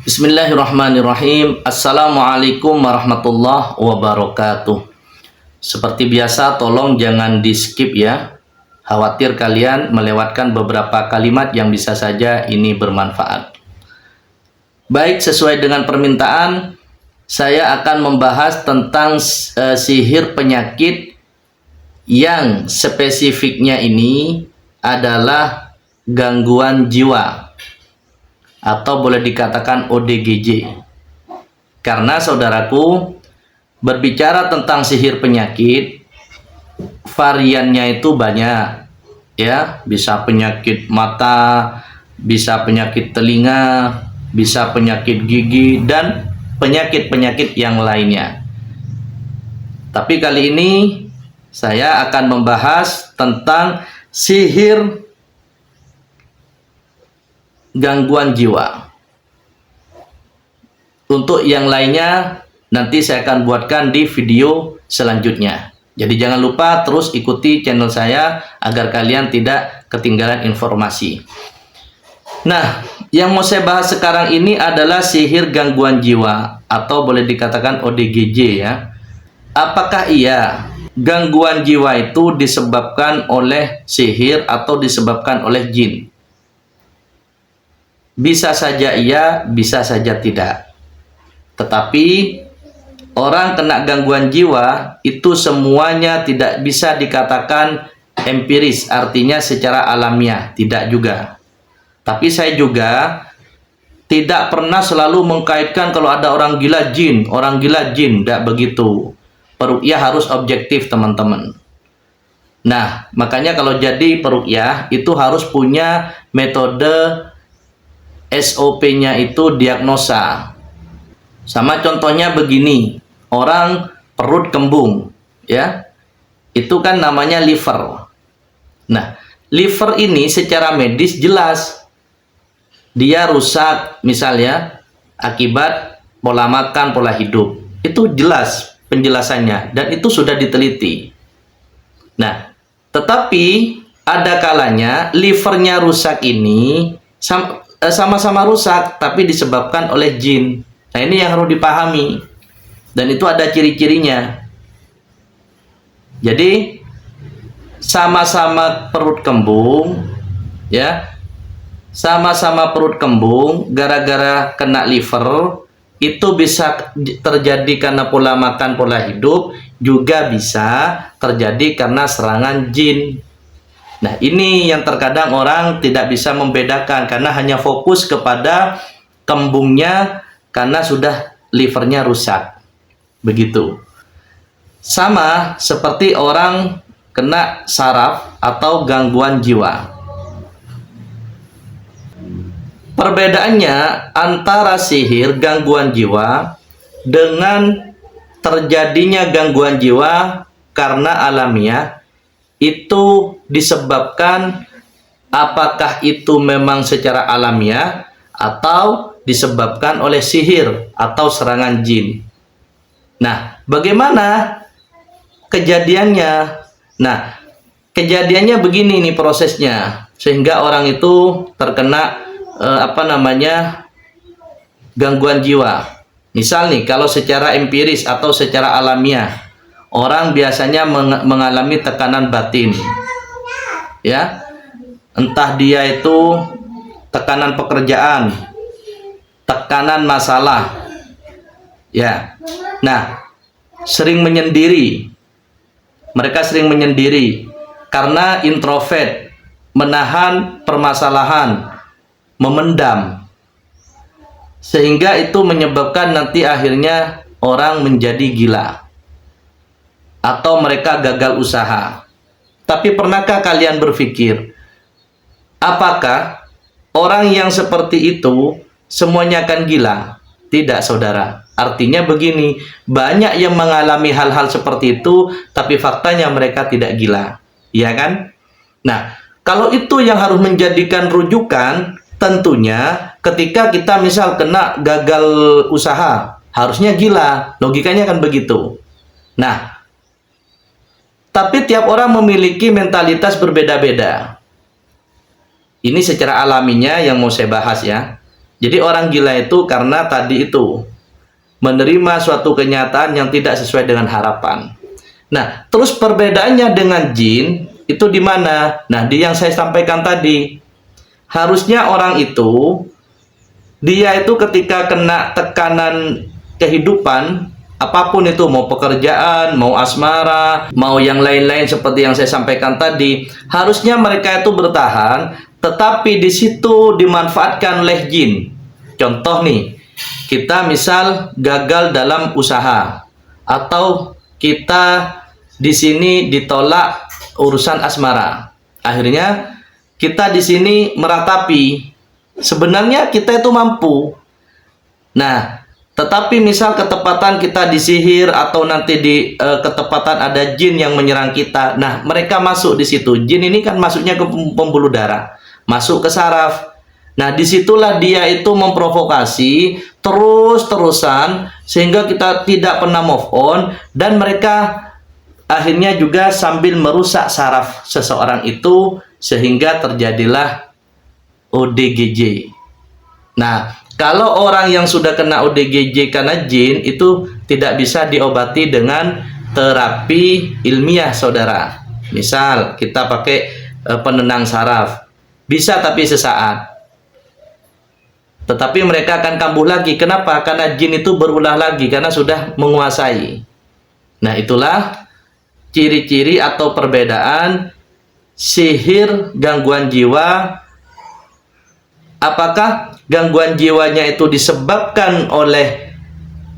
Bismillahirrahmanirrahim. Assalamualaikum warahmatullahi wabarakatuh. Seperti biasa, tolong jangan di skip ya. Khawatir kalian melewatkan beberapa kalimat yang bisa saja ini bermanfaat. Baik, sesuai dengan permintaan, saya akan membahas tentang sihir penyakit yang spesifiknya ini adalah gangguan jiwa, atau boleh dikatakan ODGJ. Karena saudaraku, berbicara tentang sihir penyakit, variannya itu banyak ya. Bisa penyakit mata, bisa penyakit telinga, bisa penyakit gigi, dan penyakit-penyakit yang lainnya. Tapi kali ini saya akan membahas tentang sihir gangguan jiwa. Untuk yang lainnya nanti saya akan buatkan di video selanjutnya. Jadi jangan lupa terus ikuti channel saya agar kalian tidak ketinggalan informasi. Nah, yang mau saya bahas sekarang ini adalah sihir gangguan jiwa, atau boleh dikatakan ODGJ ya. Apakah iya gangguan jiwa itu disebabkan oleh sihir atau disebabkan oleh jin? Bisa saja iya, bisa saja tidak. Tetapi orang kena gangguan jiwa itu semuanya tidak bisa dikatakan empiris, artinya secara alamiah, tidak juga. Tapi saya juga tidak pernah selalu mengkaitkan kalau ada orang gila jin, tidak begitu. Peruqyah harus objektif, teman-teman. Nah, makanya kalau jadi peruqyah itu harus punya metode SOP-nya itu diagnosa. Sama contohnya begini, orang perut kembung ya, itu kan namanya liver. Nah, liver ini secara medis jelas dia rusak misalnya akibat pola makan, pola hidup. Itu jelas penjelasannya dan itu sudah diteliti. Nah, tetapi ada kalanya livernya rusak ini sama-sama rusak tapi disebabkan oleh jin. Nah, ini yang harus dipahami. Dan itu ada ciri-cirinya. Jadi sama-sama perut kembung ya. Sama-sama perut kembung gara-gara kena liver, itu bisa terjadi karena pola makan, pola hidup, juga bisa terjadi karena serangan jin. Nah, ini yang terkadang orang tidak bisa membedakan karena hanya fokus kepada kembungnya karena sudah livernya rusak. Begitu. Sama seperti orang kena saraf atau gangguan jiwa. Perbedaannya antara sihir gangguan jiwa dengan terjadinya gangguan jiwa karena alamiah itu disebabkan apakah itu memang secara alamiah atau disebabkan oleh sihir atau serangan jin. Nah, bagaimana kejadiannya? Nah, kejadiannya begini nih prosesnya, sehingga orang itu terkena gangguan jiwa. Misal nih, kalau secara empiris atau secara alamiah, orang biasanya mengalami tekanan batin ya, entah dia itu tekanan pekerjaan, tekanan masalah ya. Nah, sering menyendiri, mereka sering menyendiri karena introvert, menahan permasalahan, memendam, sehingga itu menyebabkan nanti akhirnya orang menjadi gila atau mereka gagal usaha. Tapi pernahkah kalian berpikir, apakah orang yang seperti itu semuanya akan gila? Tidak, saudara. Artinya begini, banyak yang mengalami hal-hal seperti itu, tapi faktanya mereka tidak gila. Iya kan? Nah, kalau itu yang harus menjadikan rujukan, tentunya ketika kita misal kena gagal usaha, harusnya gila. Logikanya kan begitu. Nah, tapi tiap orang memiliki mentalitas berbeda-beda. Ini secara alaminya yang mau saya bahas ya. Jadi orang gila itu karena tadi itu menerima suatu kenyataan yang tidak sesuai dengan harapan. Nah, terus perbedaannya dengan jin itu di mana? Nah, di yang saya sampaikan tadi. Harusnya orang itu, dia itu ketika kena tekanan kehidupan, apapun itu, mau pekerjaan, mau asmara, mau yang lain-lain seperti yang saya sampaikan tadi, harusnya mereka itu bertahan, tetapi di situ dimanfaatkan oleh jin. Contoh nih, kita misal gagal dalam usaha, atau kita di sini ditolak urusan asmara. Akhirnya kita di sini meratapi, sebenarnya kita itu mampu. Nah, tetapi misal ketepatan kita disihir atau nanti di ketepatan ada jin yang menyerang kita. Nah, mereka masuk di situ. Jin ini kan masuknya ke pembuluh darah, masuk ke saraf. Nah, disitulah dia itu memprovokasi terus-terusan sehingga kita tidak pernah move on, dan mereka akhirnya juga sambil merusak saraf seseorang itu sehingga terjadilah ODGJ. Nah, kalau orang yang sudah kena ODGJ karena jin itu tidak bisa diobati dengan terapi ilmiah, saudara. Misal kita pakai penenang saraf, bisa tapi sesaat. Tetapi mereka akan kambuh lagi. Kenapa? Karena jin itu berulah lagi karena sudah menguasai. Nah, itulah ciri-ciri atau perbedaan sihir gangguan jiwa. Apakah gangguan jiwanya itu disebabkan oleh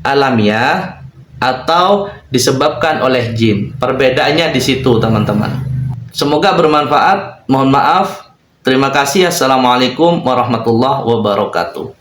alamiah atau disebabkan oleh jin? Perbedaannya di situ, teman-teman. Semoga bermanfaat. Mohon maaf. Terima kasih. Assalamualaikum warahmatullahi wabarakatuh.